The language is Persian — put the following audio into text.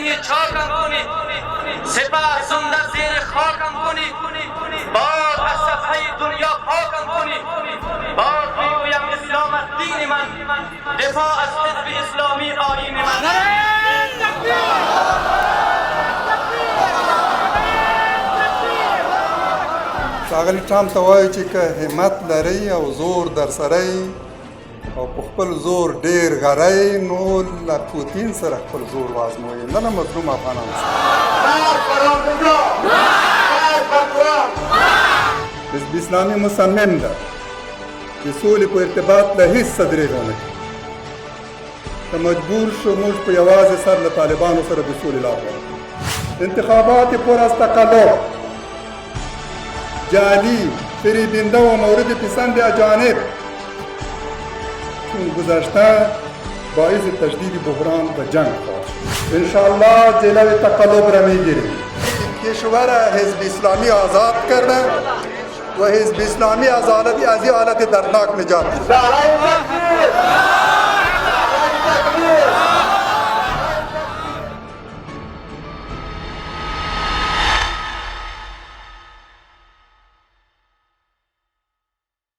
چینی چاکم کنی، سپس زنده زیر خاکم کنی، باز از صفحه دنیا پاکم کنی. باز میگویم اسلام از دین من، دفاع از حزب اسلامی آیین من. ښاغلي ټرمپ ته وایي چې که همت لرئ او زور در سره او په خپل زور ډیر غرئ نو له پوتین سره خپل زور وازموئ، نه له مظلوم افغانانو سره. حزب اسلامي مصمم ده د سولې په ارتباط له هېڅ څه درېغه ونه کړي. که مجبور شو موږ په یوازې سر له طالبانو سره د سولې لار ورکړو. انتخابات پر از تقلب، جعلی، فریبنده و مورد پسند اجانب چون گذشته باعث تشدید بحران و جنگ خواهد شد. انشاءالله جلوی تقلب را میگیریم. کشور حزب اسلامی آزاد کرده و حزب اسلامی از این حالت دردناک نجات میده.